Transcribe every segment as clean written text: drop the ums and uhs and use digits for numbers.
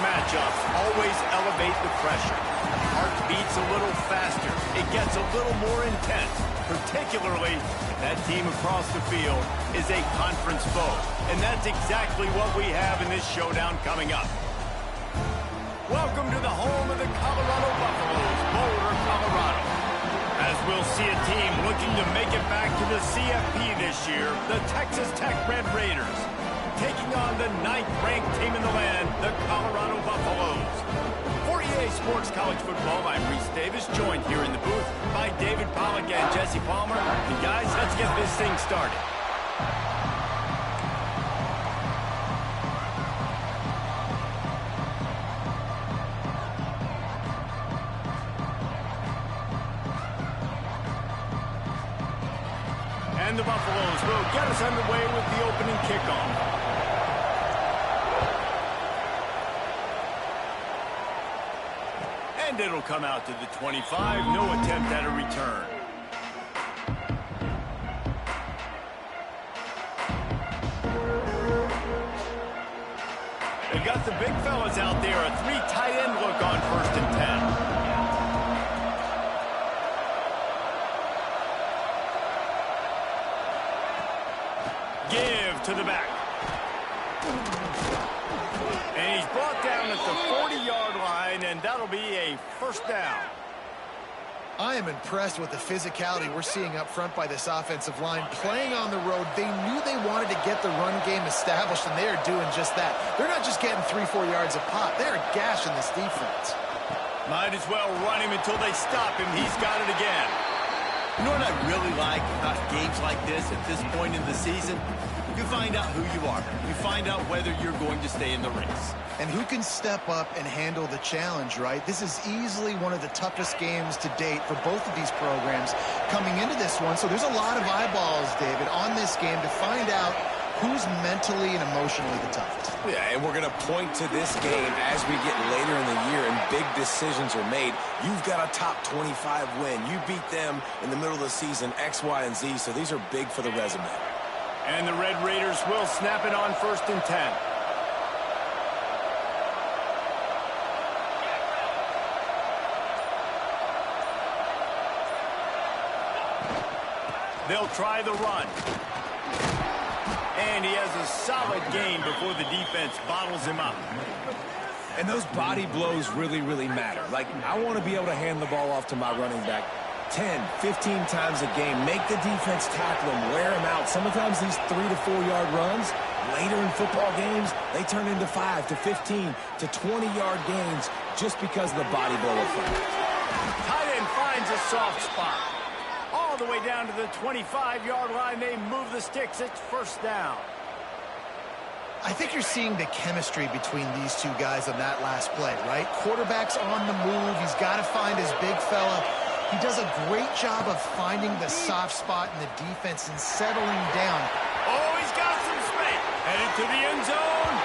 matchups always elevate the pressure. Heart beats a little faster. It gets a little more intense, particularly if that team across the field is a conference foe. And that's exactly what we have in this showdown coming up. Welcome to the home of the Colorado Buffaloes, Boulder, Colorado. As we'll see a team looking to make it back to the CFP this year, the Texas Tech Red Raiders, taking on the 9th-ranked team in the land, the Colorado Buffaloes. For EA Sports College Football, I'm Reese Davis, joined here in the booth by David Pollack and Jesse Palmer. And guys, let's get this thing started. And the Buffaloes will get us underway with the opening kickoff. And it'll come out to the 25. No attempt at a return. They've got the big fellas out there. A 3 tight end look on 1st and 10. Give to the back. And he's brought down at the 40-yard line, and that'll be a 1st down. I am impressed with the physicality we're seeing up front by this offensive line. Playing on the road, they knew they wanted to get the run game established, and they are doing just that. They're not just getting 3-4 yards a pop. They are gashing this defense. Might as well run him until they stop him. He's got it again. You know what I really like about games like this at this point in the season? You find out who you are. You find out whether you're going to stay in the race. And who can step up and handle the challenge, right? This is easily one of the toughest games to date for both of these programs coming into this one. So there's a lot of eyeballs, David, on this game to find out who's mentally and emotionally the toughest. Yeah, and we're going to point to this game as we get later in the year and big decisions are made. You've got a top 25 win. You beat them in the middle of the season, X, Y, and Z, so these are big for the resume. And the Red Raiders will snap it on 1st and 10. They'll try the run. And he has a solid gain before the defense bottles him up. And those body blows really, really matter. Like, I want to be able to hand the ball off to my running back 10, 15 times a game. Make the defense tackle him, wear him out. Sometimes these 3 to 4 yard runs, later in football games, they turn into 5 to 15 to 20 yard gains just because of the body blow effect. Tight end finds a soft spot. All the way down to the 25-yard line, they move the sticks. It's 1st down. I think you're seeing the chemistry between these two guys on that last play, right? Quarterback's on the move. He's got to find his big fella. He does a great job of finding the soft spot in the defense and settling down. Oh, he's got some space. Headed to the end zone.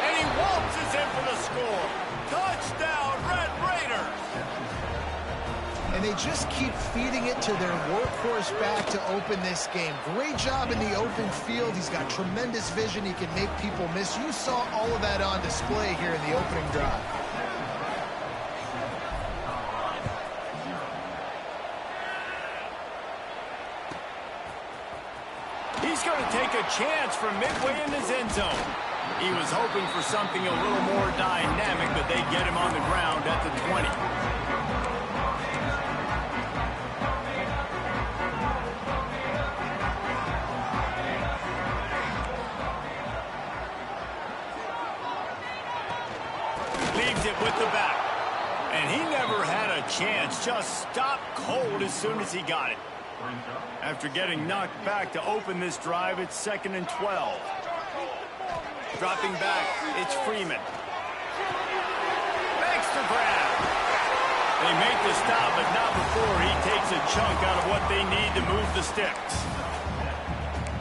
And he waltzes in for the score. Touchdown, Red Raiders. And they just keep feeding it to their workhorse back to open this game. Great job in the open field. He's got tremendous vision. He can make people miss. You saw all of that on display here in the opening drive. He's going to take a chance from midway in his end zone. He was hoping for something a little more dynamic, but they get him on the ground at the 20. Leaves it with the back. And he never had a chance. Just stopped cold as soon as he got it. After getting knocked back to open this drive, it's 2nd and 12. Dropping back, it's Freeman. Makes the grab. They make the stop, but not before he takes a chunk out of what they need to move the sticks.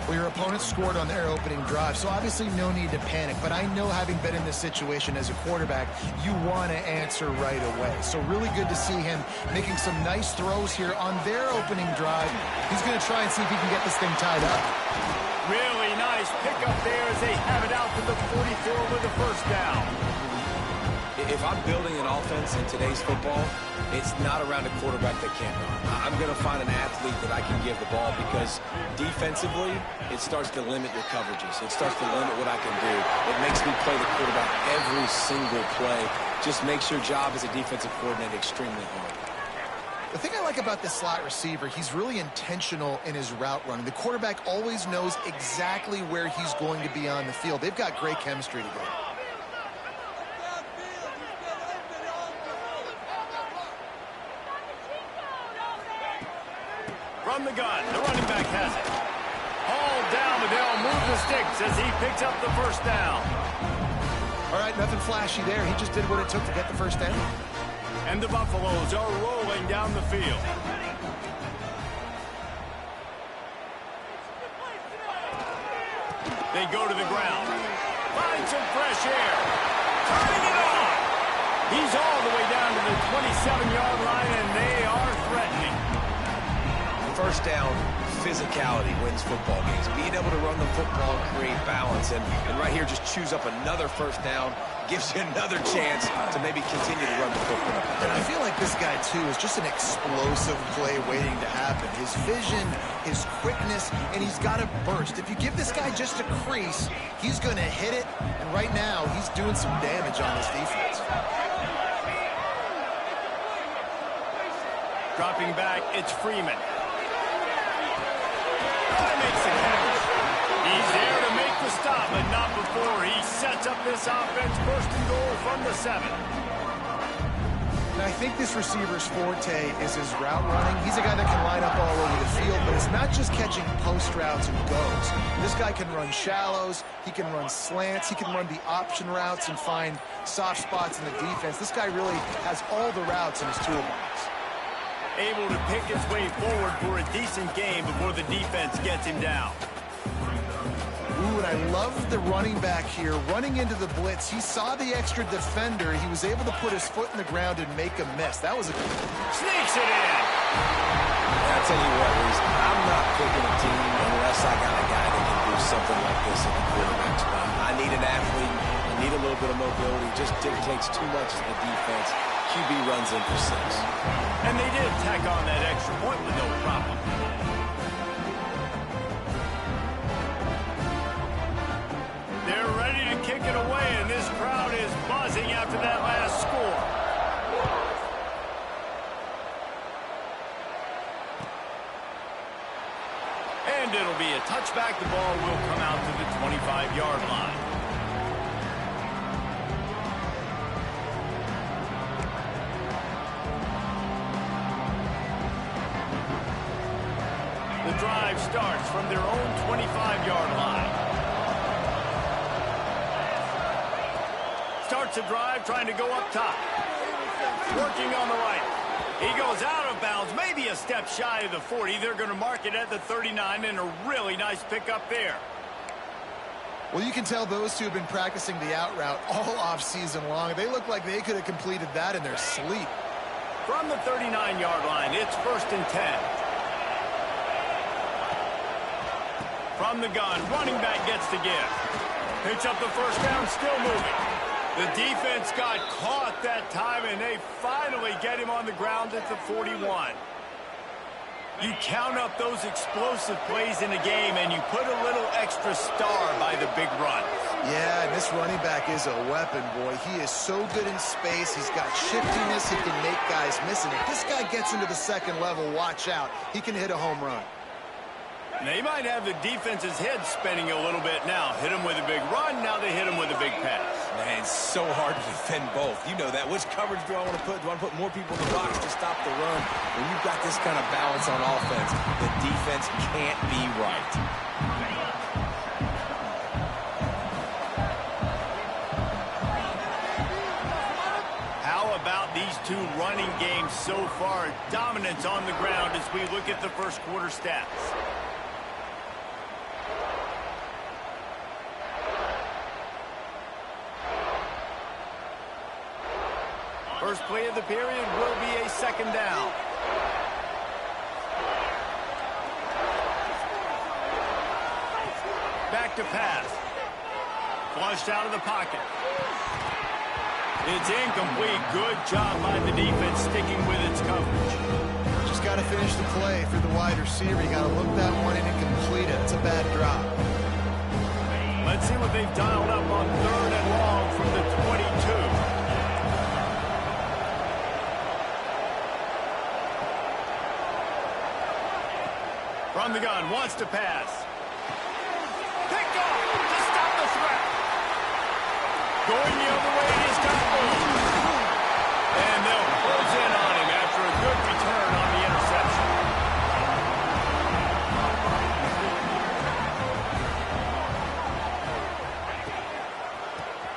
Well, your opponent scored on their opening drive, so obviously no need to panic. But I know, having been in this situation as a quarterback, you want to answer right away. So really good to see him making some nice throws here on their opening drive. He's going to try and see if he can get this thing tied up. Really nice pickup there as they have it out to the 44 with the 1st down. If I'm building an offense in today's football, it's not around a quarterback that can't run. I'm going to find an athlete that I can give the ball because defensively, it starts to limit your coverages. It starts to limit what I can do. It makes me play the quarterback every single play. Just makes your job as a defensive coordinator extremely hard. The thing I like about this slot receiver, he's really intentional in his route running. The quarterback always knows exactly where he's going to be on the field. They've got great chemistry together. From the gun, the running back has it. Hauled down, but they'll move the sticks as he picks up the first down. All right, nothing flashy there. He just did what it took to get the first down. And the Buffaloes are rolling down the field. They go to the ground. Find some fresh air. Turning it on. He's all the way down to the 27-yard line, and they are threatening. First down, physicality wins football games. Being able to run the football, create balance, and right here just choose up another first down, gives you another chance to maybe continue to run the football. And I feel like this guy, too, is just an explosive play waiting to happen. His vision, his quickness, and he's got a burst. If you give this guy just a crease, he's going to hit it, and right now he's doing some damage on this defense. Dropping back, it's Freeman. Makes the catch. He's there to make the stop, but not before he sets up this offense. First and goal from the 7. Now, I think this receiver's forte is his route running. He's a guy that can line up all over the field, but it's not just catching post routes and goes. This guy can run shallows, he can run slants, he can run the option routes and find soft spots in the defense. This guy really has all the routes in his toolbox. Able to pick his way forward for a decent game before the defense gets him down. Ooh, and I love the running back here. Running into the blitz, he saw the extra defender. He was able to put his foot in the ground and make a miss. That was a good one. Sneaks it in. I'll tell you what, Reese, I'm not picking a team unless I got a guy that can do something like this at the quarterback spot. I need an athlete. I need a little bit of mobility. Just dictates too much to the defense. QB runs in for 6. And they did tack on that extra point with no problem. They're ready to kick it away, and this crowd is buzzing after that last score. And it'll be a touchback. The ball will come out to the 25-yard line. The drive starts from their own 25-yard line. Starts a drive trying to go up top. Working on the right. He goes out of bounds, maybe a step shy of the 40. They're going to mark it at the 39, and a really nice pickup there. Well, you can tell those two have been practicing the out route all off-season long. They look like they could have completed that in their sleep. From the 39-yard line, it's 1st and 10. From the gun, running back gets to give. Picks up the first down, still moving. The defense got caught that time, and they finally get him on the ground at the 41. You count up those explosive plays in a game, and you put a little extra star by the big run. Yeah, and this running back is a weapon, boy. He is so good in space. He's got shiftiness. He can make guys miss. And if this guy gets into the second level, watch out. He can hit a home run. They might have the defense's head spinning a little bit now. Hit him with a big run, now they hit him with a big pass. Man, it's so hard to defend both. You know that. Which coverage do I want to put? Do I want to put more people in the box to stop the run? When you've got this kind of balance on offense, the defense can't be right. How about these two running games so far? Dominance on the ground as we look at the first quarter stats. First play of the period will be a second down. Back to pass. Flushed out of the pocket. It's incomplete. Good job by the defense sticking with its coverage. Just got to finish the play for the wide receiver. You got to look that one in and complete it. It's a bad drop. Let's see what they've dialed up on 3rd and long from the 22. From the gun, wants to pass. Picked off to stop the threat. Going the other way, and he's got room. And they'll close in on him after a good return on the interception.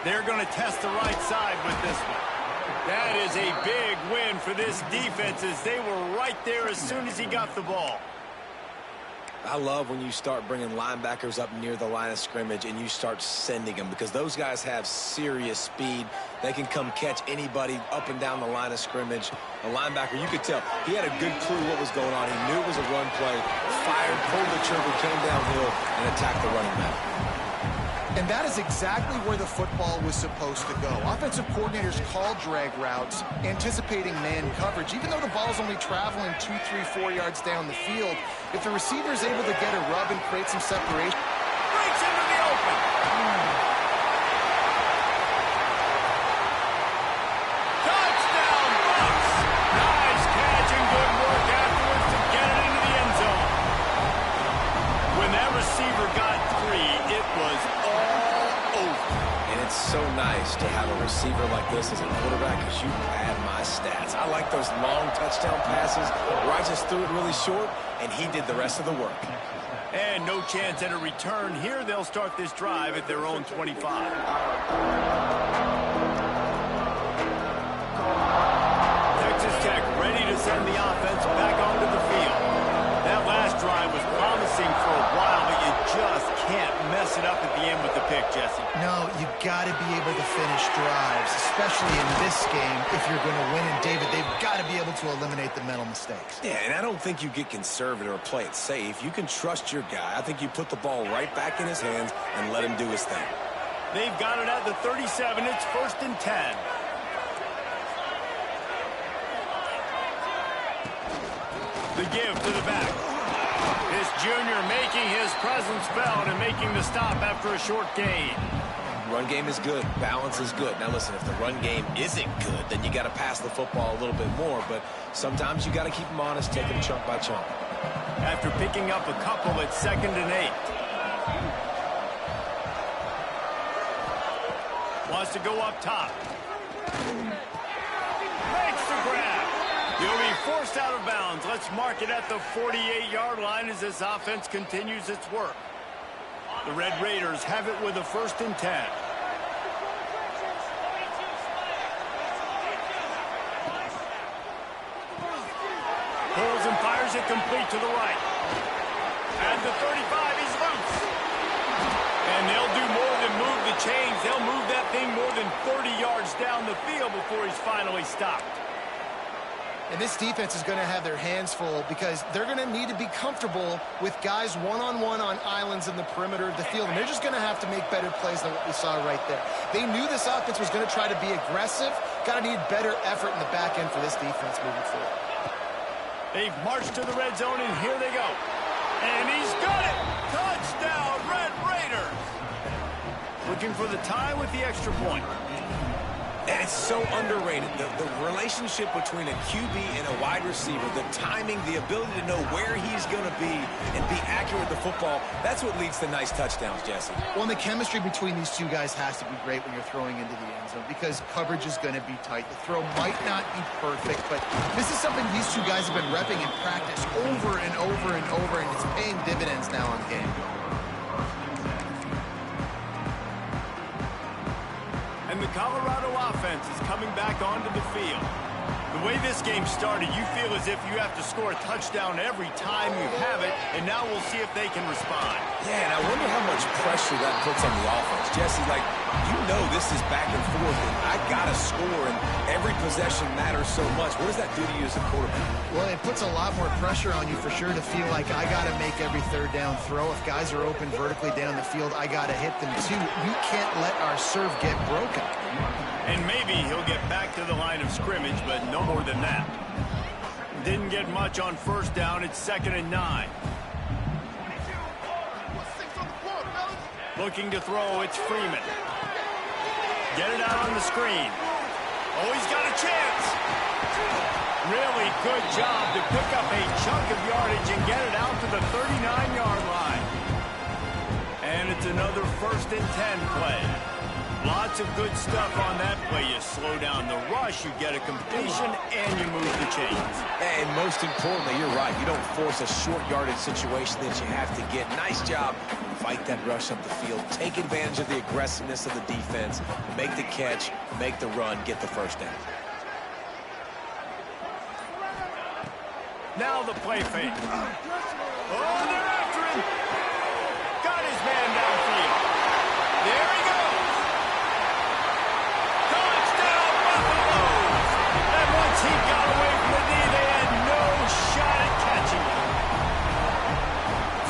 They're going to test the right side with this one. That is a big win for this defense as they were right there as soon as he got the ball. I love when you start bringing linebackers up near the line of scrimmage and you start sending them because those guys have serious speed. They can come catch anybody up and down the line of scrimmage. A linebacker, you could tell, he had a good clue what was going on. He knew it was a run play, fired, pulled the trigger, came downhill, and attacked the running back. And that is exactly where the football was supposed to go. Offensive coordinators call drag routes, anticipating man coverage. Even though the ball's only traveling 2, 3, 4 yards down the field, if the receiver is able to get a rub and create some separation. Breaks into the open. Touchdown, Bucks. Nice catch and good work afterwards to get it into the end zone. When that receiver got 3, it was all over. And it's so nice to have a receiver like this as a quarterback because you pad my stats. I like those long touchdown passes where I just threw it really short and he did the rest of the work. And no chance at a return here. They'll start this drive at their own 25. Texas Tech ready to send the offense back onto the field. That last drive was promising for a while, but you just can't mess it up at the end with the pick, Jesse. No, you got to be able to finish drives, especially in this game. If you're going to win, and David, they've got to be able to eliminate the mental mistakes. Yeah, and I don't think you get conservative or play it safe. You can trust your guy. I think you put the ball right back in his hands and let him do his thing. They've got it at the 37. It's 1st and 10. The give to the back. This junior making his presence felt and making the stop after a short gain. Run game is good. Balance is good. Now, listen, if the run game isn't good, then you got to pass the football a little bit more. But sometimes you got to keep them honest, take them chunk by chunk. After picking up a couple at 2nd and 8. Wants to go up top. Makes the grab. He'll be forced out of bounds. Let's mark it at the 48-yard line as this offense continues its work. The Red Raiders have it with a 1st and 10. Pulls and fires it complete to the right. At the 35, he's loose. And they'll do more than move the chains. They'll move that thing more than 30 yards down the field before he's finally stopped. And this defense is going to have their hands full because they're going to need to be comfortable with guys one-on-one on islands in the perimeter of the field. And they're just going to have to make better plays than what we saw right there. They knew this offense was going to try to be aggressive. Got to need better effort in the back end for this defense moving forward. They've marched to the red zone, and here they go. And he's got it! Touchdown, Red Raiders! Looking for the tie with the extra point. And it's so underrated. The relationship between a QB and a wide receiver, the timing, the ability to know where he's going to be and be accurate with the football, that's what leads to nice touchdowns, Jesse. Well, and the chemistry between these two guys has to be great when you're throwing into the end zone because coverage is going to be tight. The throw might not be perfect, but this is something these two guys have been repping in practice over and over and over, and it's paying dividends now on game. And the Colorado offense is coming back onto the field. The way this game started, you feel as if you have to score a touchdown every time you have it, and now we'll see if they can respond. Yeah, and I wonder how much pressure that puts on the offense. Jesse, like, you know this is back and forth, and I got to score, and every possession matters so much. What does that do to you as a quarterback? Well, it puts a lot more pressure on you for sure to feel like I got to make every 3rd down throw. If guys are open vertically down the field, I got to hit them too. We can't let our serve get broken. And maybe Maybe he'll get back to the line of scrimmage, but no more than that. Didn't get much on first down. It's 2nd and 9. Looking to throw, it's Freeman. Get it out on the screen. Oh, he's got a chance. Really good job to pick up a chunk of yardage and get it out to the 39-yard line. And it's another 1st and 10 play. Lots of good stuff on that play. You slow down the rush, you get a completion, and you move the chains. And most importantly, you're right. You don't force a short yardage situation that you have to get. Nice job. Fight that rush up the field. Take advantage of the aggressiveness of the defense. Make the catch, make the run, get the first down. Now the play fake. Oh, they're after him. Got his man downfield. There he goes. Touchdown, Buffaloes. And once he got away from the knee, they had no shot at catching him.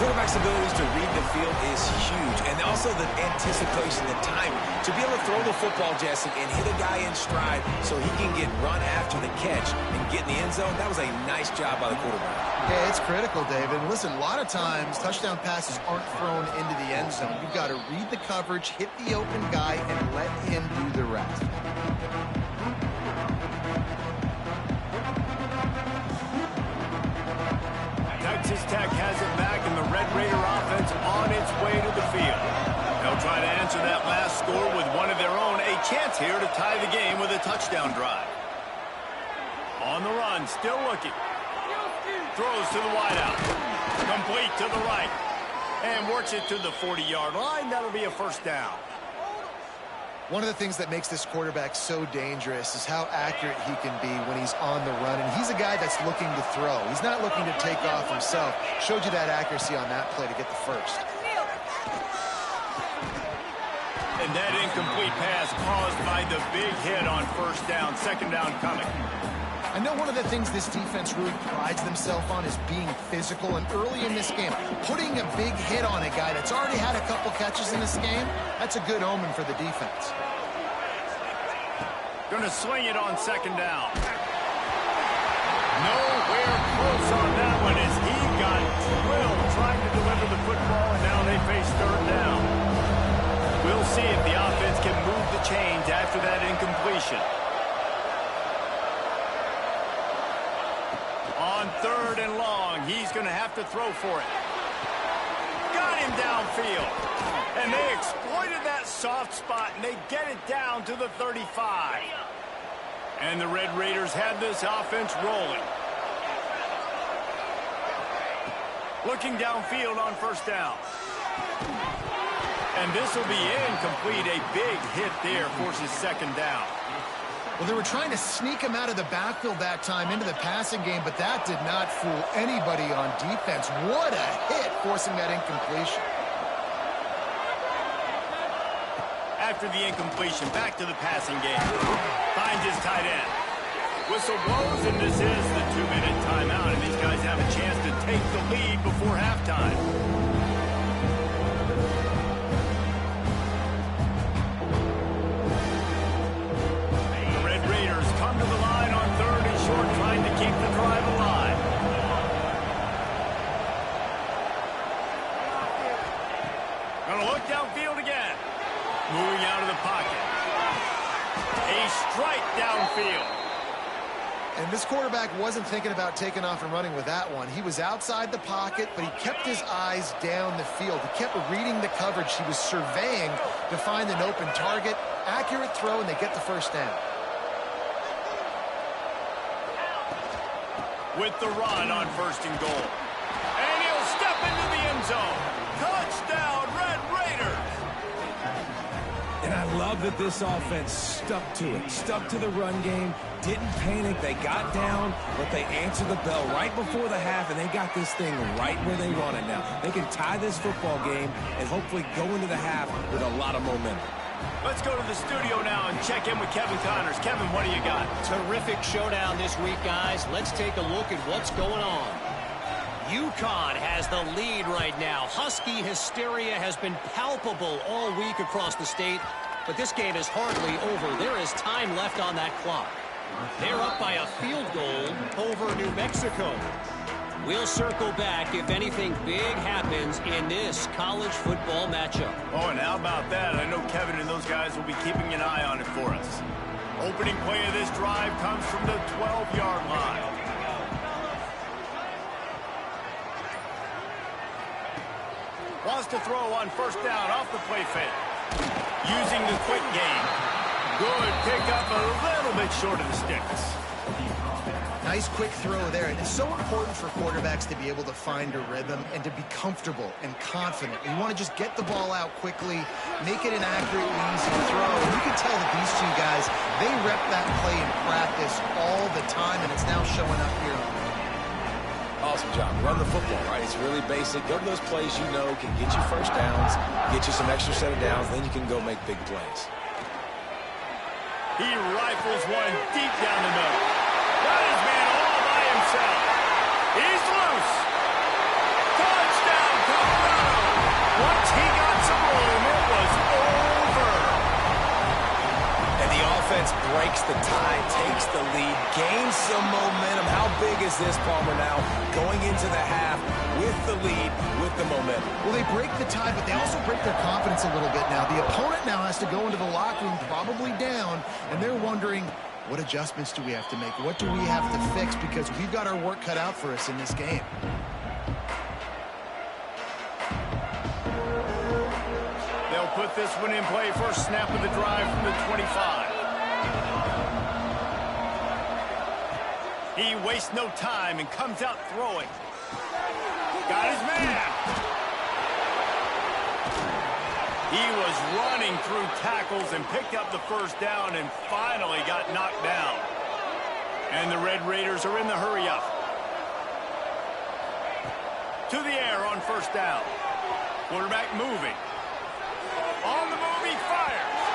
Quarterback's abilities to read the field is huge, and also the anticipation, the timing. To be able to throw the football, Jesse, and hit a guy in stride so he can get run after the catch and get in the end zone, that was a nice job by the quarterback. Yeah, it's critical, David. Listen, a lot of times touchdown passes aren't thrown into the end zone. You've got to read the coverage, hit the open guy, and let him do the rest. Texas Tech has it back, and the Red Raider offense on its way to the field. They'll try to answer that last score with one of their own. A chance here to tie the game with a touchdown drive. On the run, still looking. Throws to the wideout. Complete to the right. And works it to the 40-yard line. That'll be a first down. One of the things that makes this quarterback so dangerous is how accurate he can be when he's on the run. And he's a guy that's looking to throw. He's not looking to take off himself. Showed you that accuracy on that play to get the first. And that incomplete pass caused by the big hit on first down. 2nd down coming. I know one of the things this defense really prides themselves on is being physical, and early in this game, putting a big hit on a guy that's already had a couple catches in this game, that's a good omen for the defense. Going to swing it on 2nd down. Nowhere close on that one as he got drilled trying to deliver the football, and now they face 3rd down. We'll see if the offense can move the chains after that incompletion. On 3rd and long, he's going to have to throw for it. Got him downfield. And they exploited that soft spot, and they get it down to the 35. And the Red Raiders have this offense rolling. Looking downfield on first down. And this will be incomplete. A big hit there forces 2nd down. Well, they were trying to sneak him out of the backfield that time into the passing game, but that did not fool anybody on defense. What a hit, forcing that incompletion. After the incompletion, back to the passing game. Finds his tight end. Whistle blows, and this is the 2-minute timeout, and these guys have a chance to take the lead before halftime. Trying to keep the drive alive. Gonna look downfield again. Moving out of the pocket. A strike downfield. And this quarterback wasn't thinking about taking off and running with that one. He was outside the pocket, but he kept his eyes down the field. He kept reading the coverage. He was surveying to find an open target. Accurate throw, and they get the first down. With the run on 1st and goal. And he'll step into the end zone. Touchdown, Red Raiders! And I love that this offense stuck to it, stuck to the run game, didn't panic. They got down, but they answered the bell right before the half, and they got this thing right where they want it now. They can tie this football game and hopefully go into the half with a lot of momentum. Let's go to the studio now and check in with Kevin Connors. Kevin, what do you got? Terrific showdown this week, guys. Let's take a look at what's going on. UConn has the lead right now. Husky hysteria has been palpable all week across the state. but this game is hardly over. There is time left on that clock. They're up by a field goal over New Mexico. We'll circle back if anything big happens in this college football matchup. Oh, and how about that? I know Kevin and those guys will be keeping an eye on it for us. Opening play of this drive comes from the 12-yard line. Wants to throw on first down off the play fake. Using the quick game. Good pickup, a little bit short of the sticks. Nice quick throw there, and it's so important for quarterbacks to be able to find a rhythm and to be comfortable and confident. You want to just get the ball out quickly, make it an accurate, easy throw. And you can tell that these two guys, they rep that play in practice all the time, and it's now showing up here. Awesome job. Run the football, right? It's really basic. Go to those plays you know can get you first downs, get you some extra set of downs, then you can go make big plays. He rifles one deep down the middle. Got his man all by himself. He's loose. Touchdown, Colorado. Once he got some room, it was over. And the offense breaks the tie, takes the lead, gains some momentum. How big is this, Palmer, now? Going into the half with the lead, with the momentum. Well, they break the tie, but they also break their confidence a little bit now. The opponent now has to go into the locker room probably down, and they're wondering, what adjustments do we have to make? What do we have to fix? Because we've got our work cut out for us in this game. They'll put this one in play. First snap of the drive from the 25. He wastes no time and comes out throwing. Got his man. He was running through tackles and picked up the first down and finally got knocked down. And the Red Raiders are in the hurry-up. To the air on first down. Quarterback moving. On the move, he fires.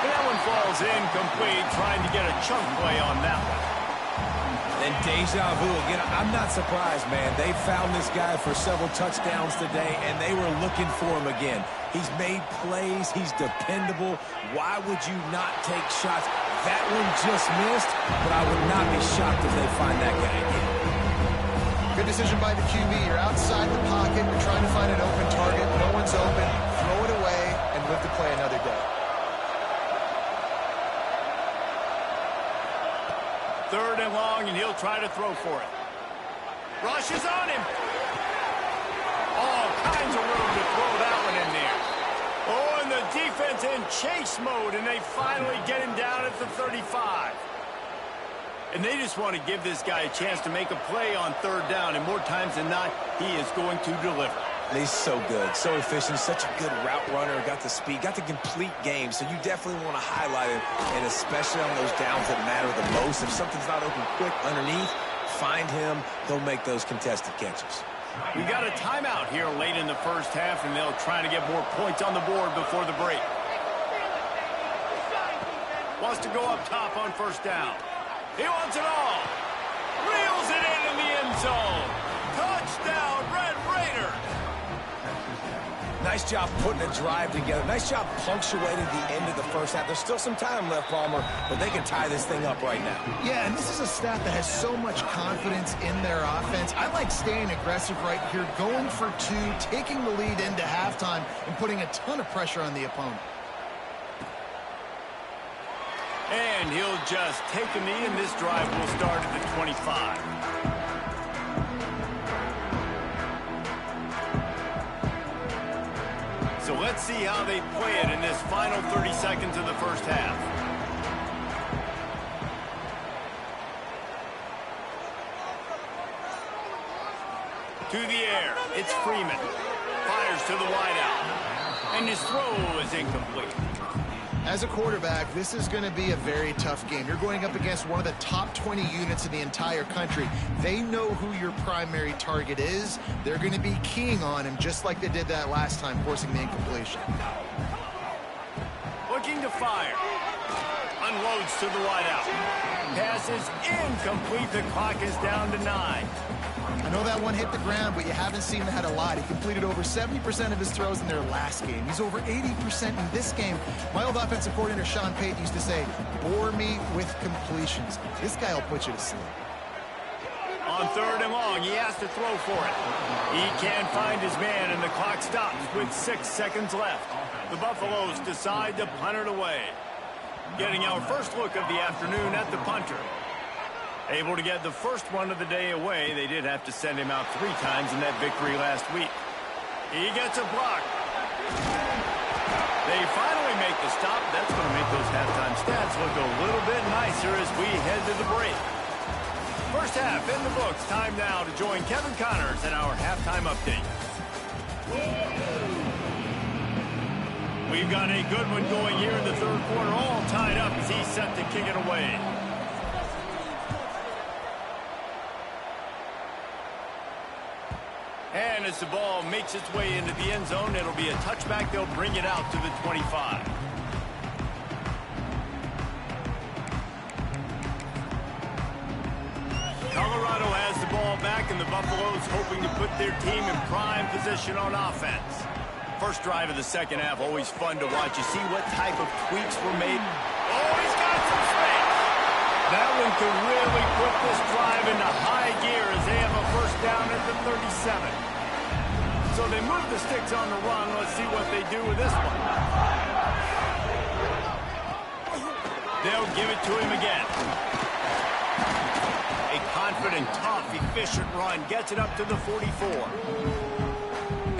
And that one falls incomplete, trying to get a chunk play on that one. And deja vu again. I'm not surprised, man. They found this guy for several touchdowns today, and they were looking for him again. He's made plays. He's dependable. Why would you not take shots? That one just missed, but I would not be shocked if they find that guy again. Good decision by the QB. You're outside the pocket. You're trying to find an open target. No one's open. Throw it away and live to play another day. Third and long, and he'll try to throw for it. Rushes on him. All kinds of room to throw that one in there. Oh, and the defense in chase mode, and they finally get him down at the 35. And they just want to give this guy a chance to make a play on third down, and more times than not, he is going to deliver. He's so good, so efficient, such a good route runner, got the speed, got the complete game, so you definitely want to highlight him, and especially on those downs that matter the most. If something's not open quick underneath, find him, he'll make those contested catches. We got a timeout here late in the first half, and they'll try to get more points on the board before the break. Wants to go up top on first down. He wants it all. Reels it in the end zone. Touchdown, Red Raiders. Nice job putting a drive together. Nice job punctuating the end of the first half. There's still some time left, Palmer, but they can tie this thing up right now. Yeah, and this is a staff that has so much confidence in their offense. I like staying aggressive right here, going for two, taking the lead into halftime, and putting a ton of pressure on the opponent. And he'll just take a knee, and this drive will start at the 25. So let's see how they play it in this final 30 seconds of the first half. To the air, it's Freeman. Fires to the wideout. And his throw is incomplete. As a quarterback, this is going to be a very tough game. You're going up against one of the top 20 units in the entire country. They know who your primary target is. They're going to be keying on him just like they did that last time, forcing the incompletion. Looking to fire. unloads to the wideout. Pass is incomplete. The clock is down to 9. I know that one hit the ground, but you haven't seen that a lot. He completed over 70% of his throws in their last game. He's over 80% in this game. My old offensive coordinator, Sean Payton, used to say, bore me with completions. This guy will put you to sleep. On 3rd and long, he has to throw for it. He can't find his man, and the clock stops with 6 seconds left. The Buffaloes decide to punt it away. Getting our first look of the afternoon at the punter. Able to get the first one of the day away. They did have to send him out 3 times in that victory last week. He gets a block. They finally make the stop. That's going to make those halftime stats look a little bit nicer as we head to the break. First half in the books. Time now to join Kevin Connors in our halftime update. We've got a good one going here in the 3rd quarter, all tied up as he's set to kick it away. And as the ball makes its way into the end zone, it'll be a touchback. They'll bring it out to the 25. Colorado has the ball back, and the Buffaloes hoping to put their team in prime position on offense. First drive of the second half, always fun to watch. You see what type of tweaks were made. Oh, he's got some space. That one could really put this drive into high gear as they have a first down at the 37. So they move the sticks on the run. Let's see what they do with this one. They'll give it to him again. A confident, tough, efficient run gets it up to the 44.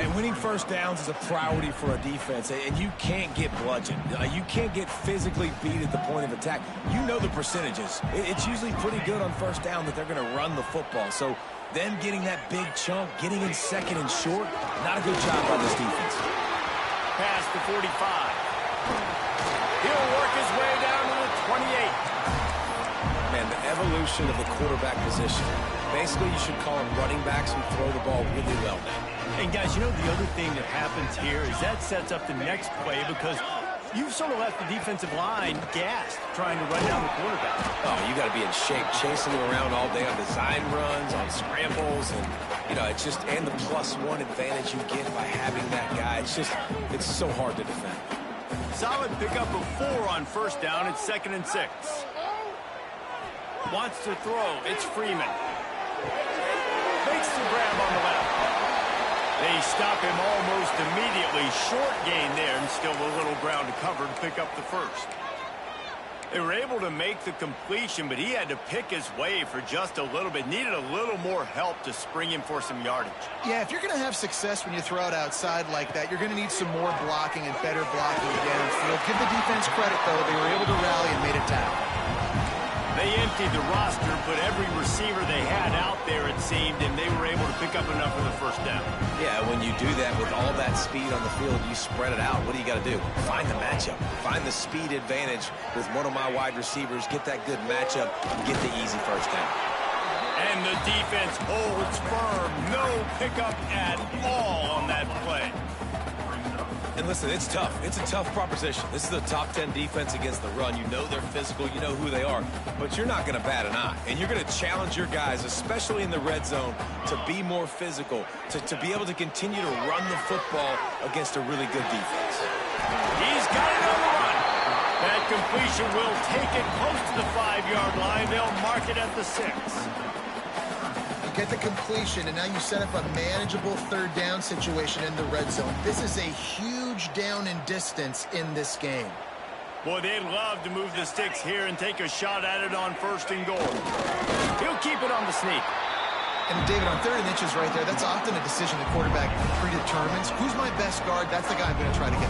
And winning first downs is a priority for a defense, and you can't get bludgeoned. You can't get physically beat at the point of attack. You know the percentages. It's usually pretty good on first down that they're going to run the football. So them getting that big chunk, getting in second and short, not a good job by this defense. Past the 45. He'll work his way down to the 28. Man, the evolution of the quarterback position. Basically, you should call them running backs who throw the ball really well now. And guys, you know the other thing that happens here is that sets up the next play because you've sort of left the defensive line gassed trying to run down the quarterback. Oh, you got to be in shape, chasing him around all day on design runs, on scrambles, and it's just and the +1 advantage you get by having that guy. It's so hard to defend. Solid pickup of 4 on first down. It's 2nd and 6. Wants to throw. It's Freeman. Makes the grab on the left. They stop him almost immediately. Short gain there, and still a little ground to cover to pick up the first. They were able to make the completion, but he had to pick his way for just a little bit. Needed a little more help to spring him for some yardage. Yeah, if you're going to have success when you throw it outside like that, you're going to need some more blocking and better blocking downfield. Give the defense credit, though. They were able to rally and made a tackle. They emptied the roster, put every receiver they had out there, it seemed, and they were able to pick up enough for the first down. Yeah, when you do that with all that speed on the field, you spread it out. What do you got to do? Find the matchup. Find the speed advantage with one of my wide receivers. Get that good matchup and get the easy first down. And the defense holds firm. No pickup at all on that play. And listen, it's tough. It's a tough proposition. This is the top 10 defense against the run. You know they're physical. You know who they are. But you're not going to bat an eye. And you're going to challenge your guys, especially in the red zone, to be more physical, to be able to continue to run the football against a really good defense. He's got it on the run. That completion will take it close to the 5-yard line. They'll mark it at the 6. Get the completion, and now you set up a manageable 3rd down situation in the red zone. This is a huge down in distance in this game. Boy, they'd love to move the sticks here and take a shot at it on 1st and goal. He'll keep it on the sneak. And David, on 3rd and inches right there, that's often a decision the quarterback predetermines. Who's my best guard? That's the guy I'm going to try to get.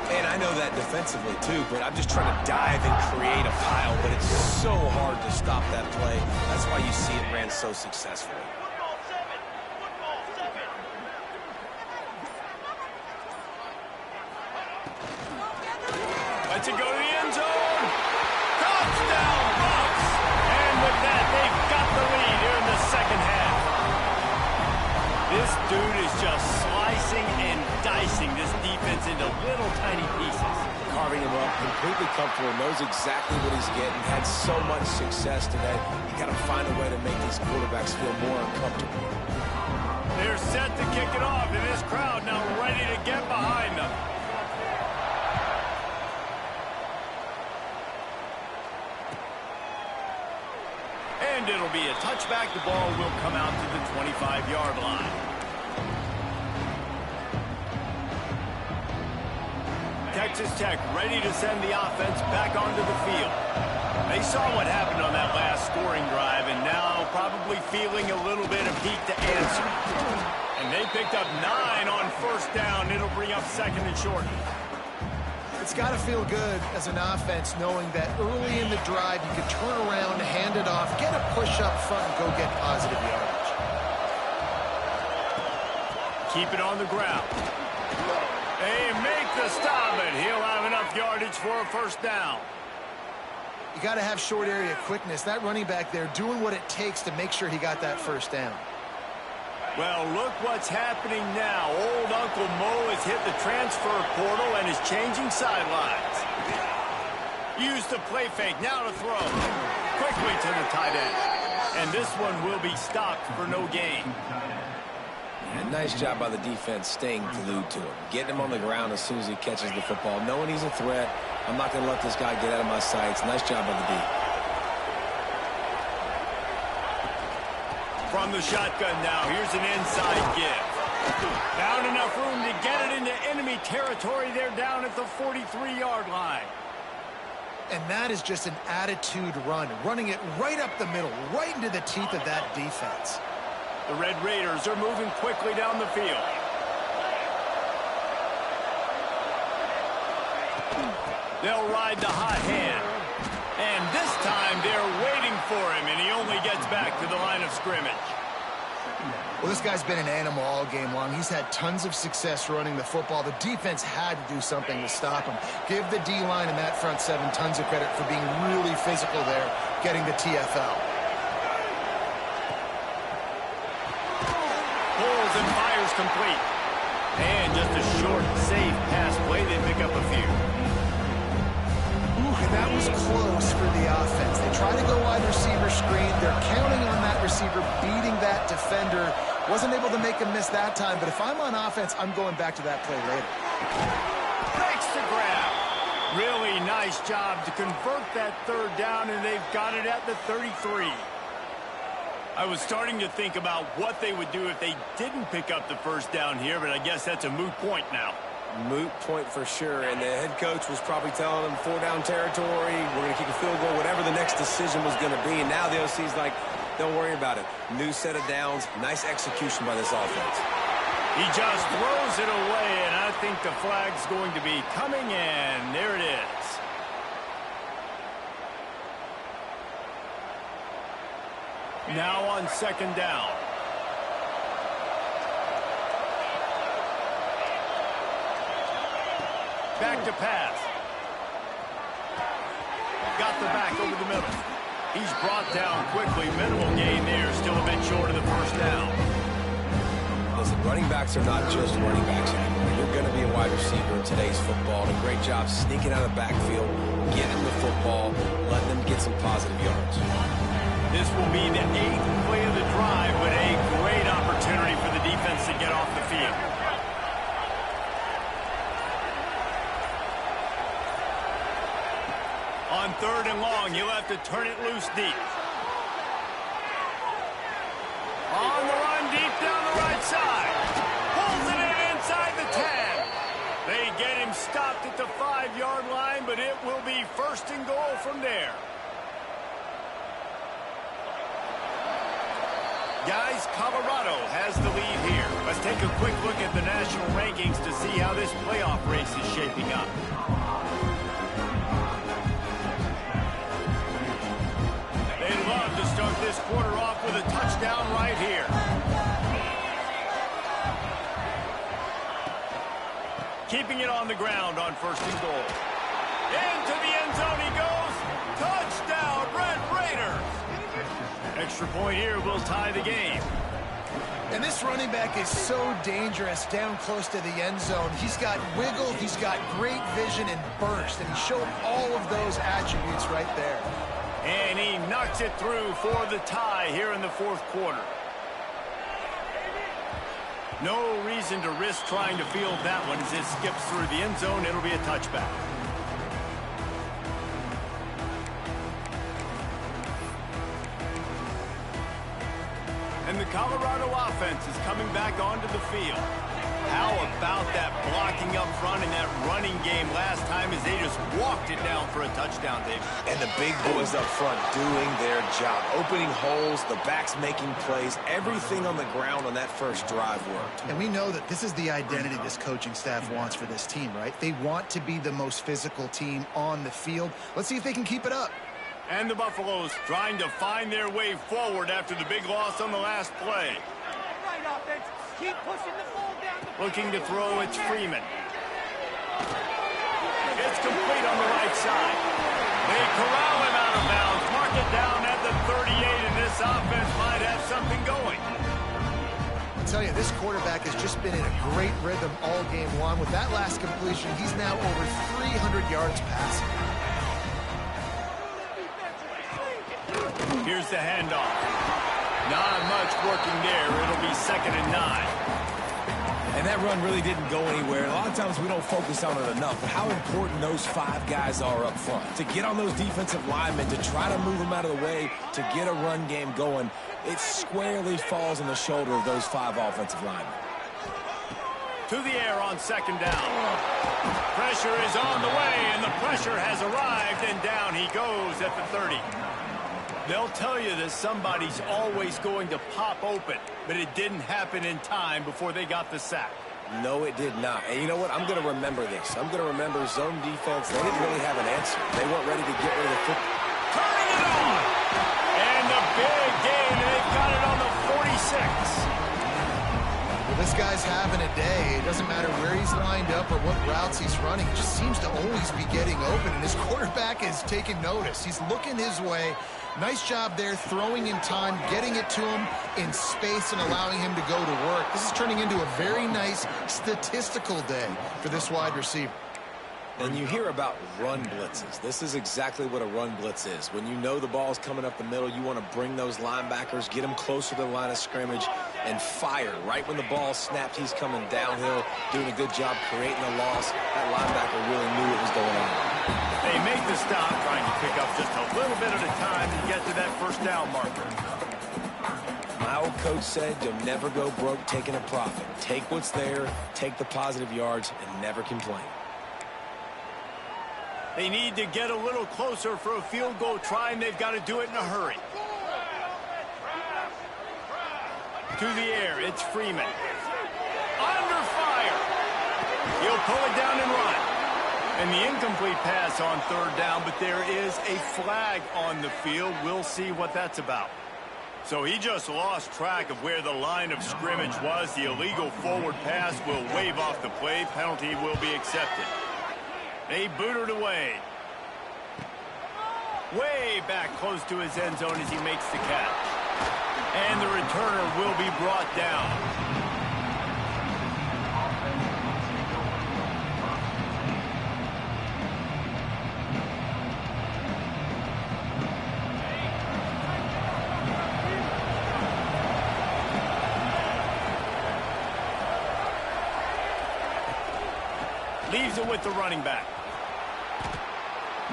And I know that defensively, too, but I'm just trying to dive and create a pile, but it's so hard to stop that play. That's why you see it ran so successfully. Lets it go to the end zone. Touchdown, Bucs! And with that, they've got the lead here in the second half. This dude is just slicing and dicing dicing this defense into little tiny pieces. Carving him up, completely comfortable, knows exactly what he's getting, had so much success today. You got to find a way to make these quarterbacks feel more uncomfortable. They're set to kick it off, and this crowd now ready to get behind them. And it'll be a touchback. The ball will come out to the 25-yard line. Texas Tech ready to send the offense back onto the field. They saw what happened on that last scoring drive, and now probably feeling a little bit of heat to answer. And they picked up 9 on first down. It'll bring up second and short. It's got to feel good as an offense knowing that early in the drive you could turn around, hand it off, get a push up front, and go get positive yardage. Keep it on the ground. They make the stop, and he'll have enough yardage for a first down. You got to have short area quickness. That running back there doing what it takes to make sure he got that first down. Well, look what's happening now. Old Uncle Mo has hit the transfer portal and is changing sidelines. Used the play fake, now to throw. Quickly to the tight end. And this one will be stopped for no gain. And nice job by the defense staying glued to him. Getting him on the ground as soon as he catches the football. Knowing he's a threat, I'm not going to let this guy get out of my sights. Nice job by the D. From the shotgun now, here's an inside give. Found enough room to get it into enemy territory. They're down at the 43-yard line. And that is just an attitude run, running it right up the middle, right into the teeth of that defense. The Red Raiders are moving quickly down the field. They'll ride the hot hand. And this time they're waiting for him, and he only gets back to the line of scrimmage. Well, this guy's been an animal all game long. He's had tons of success running the football. The defense had to do something to stop him. Give the D-line and that front seven tons of credit for being really physical there, getting the TFL. Pulls and fires complete. And just a short, safe pass play. They pick up a few. And that was close for the offense. They try to go wide receiver screen. They're counting on that receiver beating that defender. Wasn't able to make him miss that time, but if I'm on offense, I'm going back to that play later. Breaks the grab. Really nice job to convert that third down, and they've got it at the 33. I was starting to think about what they would do if they didn't pick up the first down here, but I guess that's a moot point now. Moot point for sure, and the head coach was probably telling them 4-down territory, we're going to kick a field goal, whatever the next decision was going to be, and now the OC's like, don't worry about it. New set of downs, nice execution by this offense. He just throws it away, and I think the flag's going to be coming, and there it is. Now on second down. Back to pass. Got the back over the middle. He's brought down quickly. Minimal gain there. Still a bit short of the first down. Listen, running backs are not just running backs anymore. You're going to be a wide receiver in today's football. And a great job sneaking out of the backfield, getting the football, letting them get some positive yards. This will be the 8th play of the drive, but a great opportunity for the defense to get off the field. On third and long, you'll have to turn it loose deep. On the run, deep down the right side. Pulls it in inside the 10. They get him stopped at the 5-yard line, but it will be first and goal from there. Guys, Colorado has the lead here. Let's take a quick look at the national rankings to see how this playoff race is shaping up. They'd love to start this quarter off with a touchdown right here. Keeping it on the ground on first and goal. Into the end zone he goes. Touchdown, Red Raiders. Extra point here will tie the game. And this running back is so dangerous down close to the end zone. He's got wiggle, he's got great vision and burst, and he showed all of those attributes right there. And he knocks it through for the tie here in the fourth quarter. No reason to risk trying to field that one as it skips through the end zone. It'll be a touchback. And the Colorado offense is coming back onto the field. How about that blocking up front and that running game last time as they just walked it down for a touchdown, Dave? And the big boys up front doing their job. Opening holes, the backs making plays, everything on the ground on that first drive worked. And we know that this is the identity this coaching staff wants for this team, right? They want to be the most physical team on the field. Let's see if they can keep it up. And the Buffaloes trying to find their way forward after the big loss on the last play. Right offense. Keep pushing the ball down the Looking to throw, it's Freeman. It's complete on the right side. They corral him out of bounds. Mark it down at the 38, and this offense might have something going. I'll tell you, this quarterback has just been in a great rhythm all game long. With that last completion, he's now over 300 yards passing. Here's the handoff. Not much working there. It'll be 2nd and 9. And that run really didn't go anywhere. A lot of times we don't focus on it enough, but how important those 5 guys are up front. To get on those defensive linemen, to try to move them out of the way, to get a run game going, it squarely falls on the shoulder of those 5 offensive linemen. To the air on 2nd down. Pressure is on the way, and the pressure has arrived, and down he goes at the 30. They'll tell you that somebody's always going to pop open, but it didn't happen in time before they got the sack. No, it did not. And you know what? I'm going to remember this. I'm going to remember zone defense. They didn't really have an answer. They weren't ready to get rid of the football. Turning it on! And the big gain, they've got it on the 46. Well, this guy's having a day. It doesn't matter where he's lined up or what routes he's running. He just seems to always be getting open, and his quarterback is taking notice. He's looking his way. Nice job there, throwing in time, getting it to him in space and allowing him to go to work. This is turning into a very nice statistical day for this wide receiver. And you hear about run blitzes. This is exactly what a run blitz is. When you know the ball's coming up the middle, you want to bring those linebackers, get them closer to the line of scrimmage, and fire. Right when the ball snapped, he's coming downhill, doing a good job creating a loss. That linebacker really knew what was going on. They make the stop, trying to pick up just a little bit at a time to get to that first down marker. My old coach said, you'll never go broke taking a profit. Take what's there, take the positive yards, and never complain. They need to get a little closer for a field goal try, and they've got to do it in a hurry. To the air, it's Freeman. Under fire. He'll pull it down and run. And the incomplete pass on 3rd down, but there is a flag on the field. We'll see what that's about. So he just lost track of where the line of scrimmage was. The illegal forward pass will wave off the play. Penalty will be accepted. They boot it away. Way back close to his end zone as he makes the catch. And the returner will be brought down. Leaves it with the running back.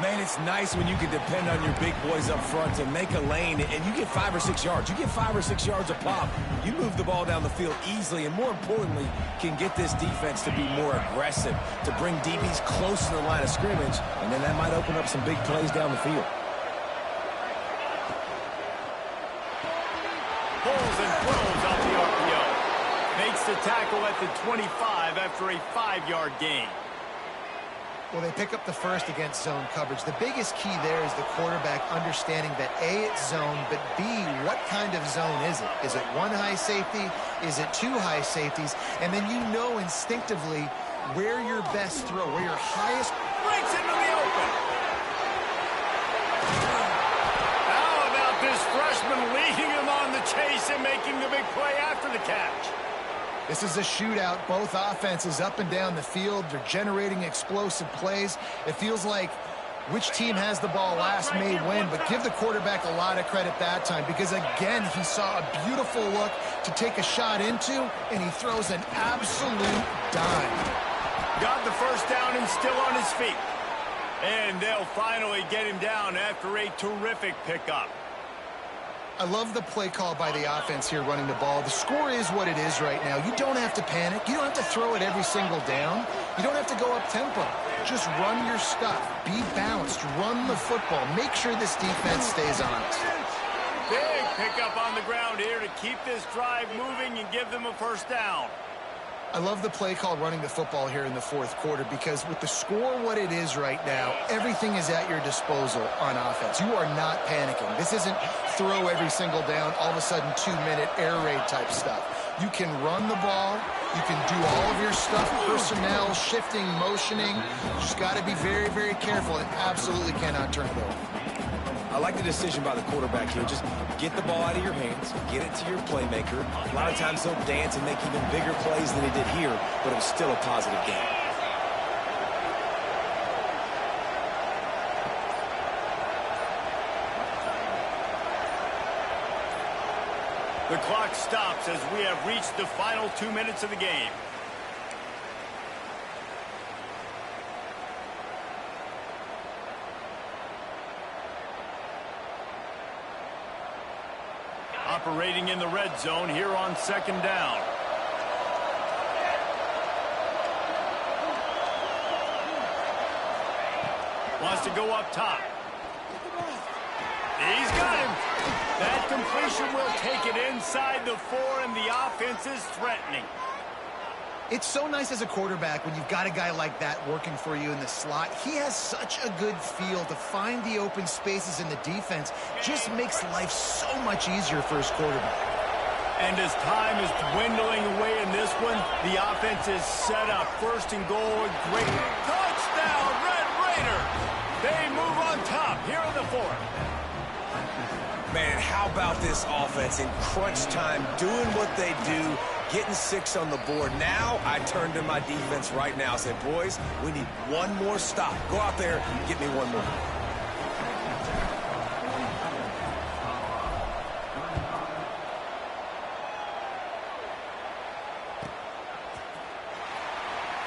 Man, it's nice when you can depend on your big boys up front to make a lane, and you get 5 or 6 yards. You get 5 or 6 yards a pop. You move the ball down the field easily, and more importantly, can get this defense to be more aggressive, to bring DBs close to the line of scrimmage, and then that might open up some big plays down the field. Pulls and throws off the RPO. Makes the tackle at the 25 after a 5-yard gain. Well, they pick up the first against zone coverage. The biggest key there is the quarterback understanding that A, it's zone, but B, what kind of zone is it? Is it 1 high safety? Is it 2 high safeties? And then you know instinctively where your best throw, where your highest... Breaks into the open. How about this freshman leading him on the chase and making the big play after the catch. This is a shootout. Both offenses up and down the field. They're generating explosive plays. It feels like which team has the ball last may win, but give the quarterback a lot of credit that time because, again, he saw a beautiful look to take a shot into, and he throws an absolute dime. Got the first down and still on his feet. And they'll finally get him down after a terrific pickup. I love the play call by the offense here running the ball. The score is what it is right now. You don't have to panic. You don't have to throw it every single down. You don't have to go up tempo. Just run your stuff. Be balanced. Run the football. Make sure this defense stays honest. Big pickup on the ground here to keep this drive moving and give them a first down. I love the play call running the football here in the fourth quarter because with the score what it is right now, everything is at your disposal on offense. You are not panicking. This isn't throw every single down, all of a sudden 2-minute air raid type stuff. You can run the ball. You can do all of your stuff, personnel, shifting, motioning. You just got to be very, very careful and absolutely cannot turn it over. I like the decision by the quarterback here. Just get the ball out of your hands, get it to your playmaker. A lot of times he'll dance and make even bigger plays than he did here, but it was still a positive game. The clock stops as we have reached the final 2 minutes of the game. Operating in the red zone here on second down. Wants to go up top. He's got him. That completion will take it inside the 4, and the offense is threatening. It's so nice as a quarterback when you've got a guy like that working for you in the slot. He has such a good feel to find the open spaces in the defense. Just makes life so much easier for his quarterback. And as time is dwindling away in this one, the offense is set up. First and goal, great. Touchdown, Red Raiders! They move on top here in the 4th. Man, how about this offense in crunch time, doing what they do, getting 6 on the board. Now I turn to my defense right now. Say, boys, we need one more stop. Go out there and get me one more.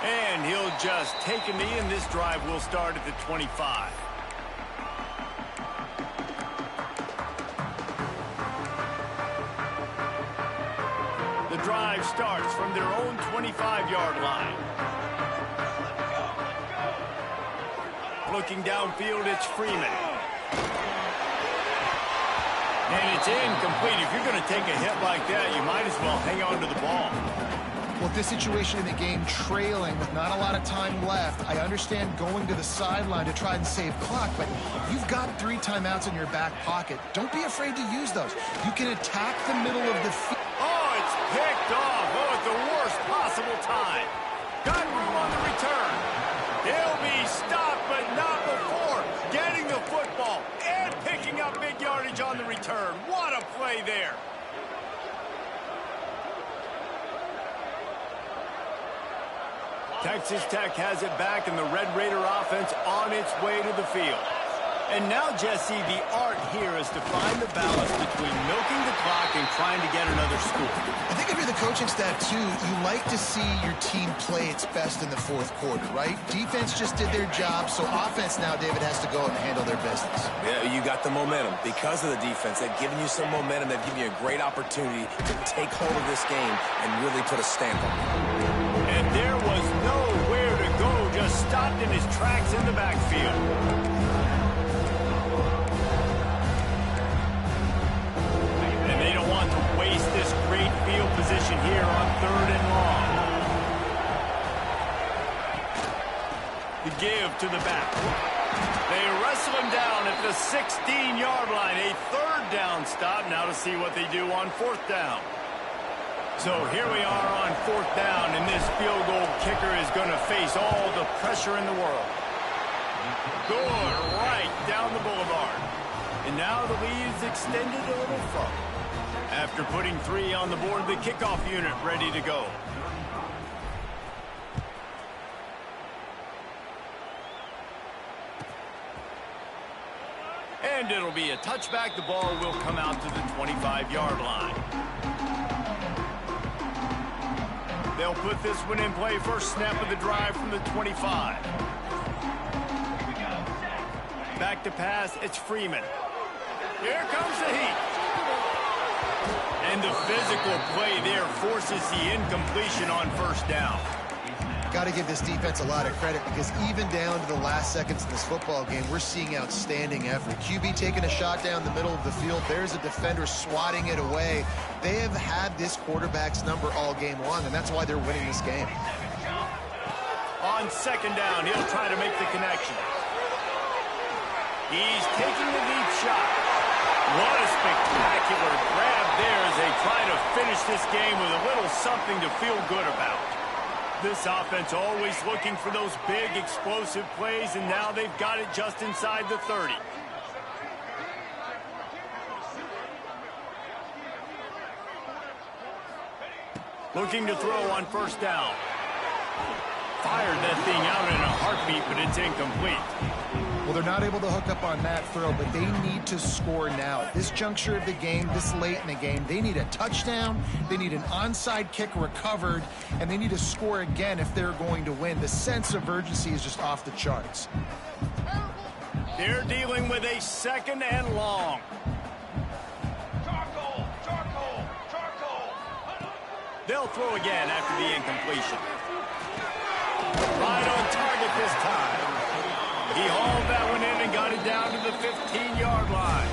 And he'll just take a knee, and this drive will start at the 25. The drive starts from their own 25-yard line. Looking downfield, it's Freeman. And it's incomplete. If you're going to take a hit like that, you might as well hang on to the ball. Well, this situation in the game, trailing with not a lot of time left, I understand going to the sideline to try and save clock, but you've got 3 timeouts in your back pocket. Don't be afraid to use those. You can attack the middle of the field. Oh, it's picked off. Oh, at the worst possible time. Got room on the return. He'll be stopped, but not before getting the football and picking up big yardage on the return. What a play there. Texas Tech has it back, and the Red Raider offense on its way to the field. And now, Jesse, the art here is to find the balance between milking the clock and trying to get another score. I think if you're the coaching staff, too, you like to see your team play its best in the fourth quarter, right? Defense just did their job, so offense now, David, has to go out and handle their business. Yeah, you got the momentum. Because of the defense, they've given you some momentum. They've given you a great opportunity to take hold of this game and really put a stamp on it. And there was nowhere to go, just stopped in his tracks in the backfield. And they don't want to waste this great field position here on 3rd and long. The give to the back. They wrestle him down at the 16-yard line. A 3rd down stop. Now to see what they do on 4th down. So here we are on 4th down, and this field goal kicker is going to face all the pressure in the world. Good right down the boulevard. And now the lead is extended a little further. After putting 3 on the board, the kickoff unit ready to go. And it'll be a touchback. The ball will come out to the 25-yard line. They'll put this one in play. First snap of the drive from the 25. Back to pass. It's Freeman. Here comes the heat. And the physical play there forces the incompletion on first down. Got to give this defense a lot of credit because even down to the last seconds of this football game, we're seeing outstanding effort. QB taking a shot down the middle of the field. There's a defender swatting it away. They have had this quarterback's number all game long, and that's why they're winning this game. On second down, he'll try to make the connection. He's taking the deep shot. What a spectacular grab there as they try to finish this game with a little something to feel good about. This offense always looking for those big, explosive plays, and now they've got it just inside the 30. Looking to throw on first down. Fired that thing out in a heartbeat, but it's incomplete. Well, they're not able to hook up on that throw, but they need to score now. At this juncture of the game, this late in the game, they need a touchdown, they need an onside kick recovered, and they need to score again if they're going to win. The sense of urgency is just off the charts. They're dealing with a second and long. Charcoal, charcoal, charcoal. They'll throw again after the incompletion. Right on target this time. He hauled that one in and got it down to the 15-yard line.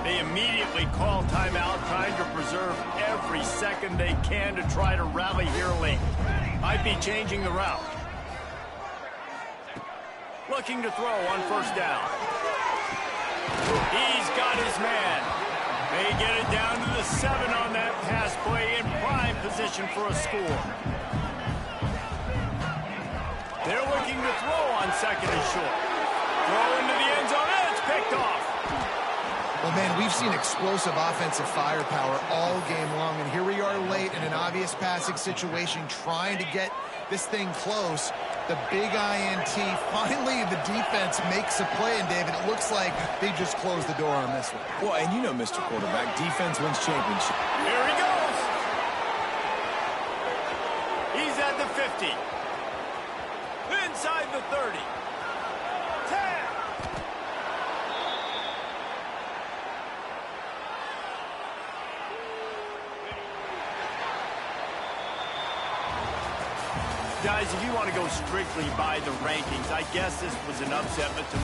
They immediately call timeout, trying to preserve every second they can to try to rally here late. Might be changing the route. Looking to throw on first down. He's got his man. They get it down to the 7 on that pass play in prime position for a score. They're looking to throw on second and short. Throw into the end zone, and it's picked off. Well, man, we've seen explosive offensive firepower all game long, and here we are late in an obvious passing situation trying to get this thing close. The big INT, finally the defense makes a play, and David, it looks like they just closed the door on this one. Well, and you know, Mr. Quarterback, defense wins championship. Here he goes. He's at the 50. Inside the 30. 10. Guys, if you want to go strictly by the rankings, I guess this was an upset, but to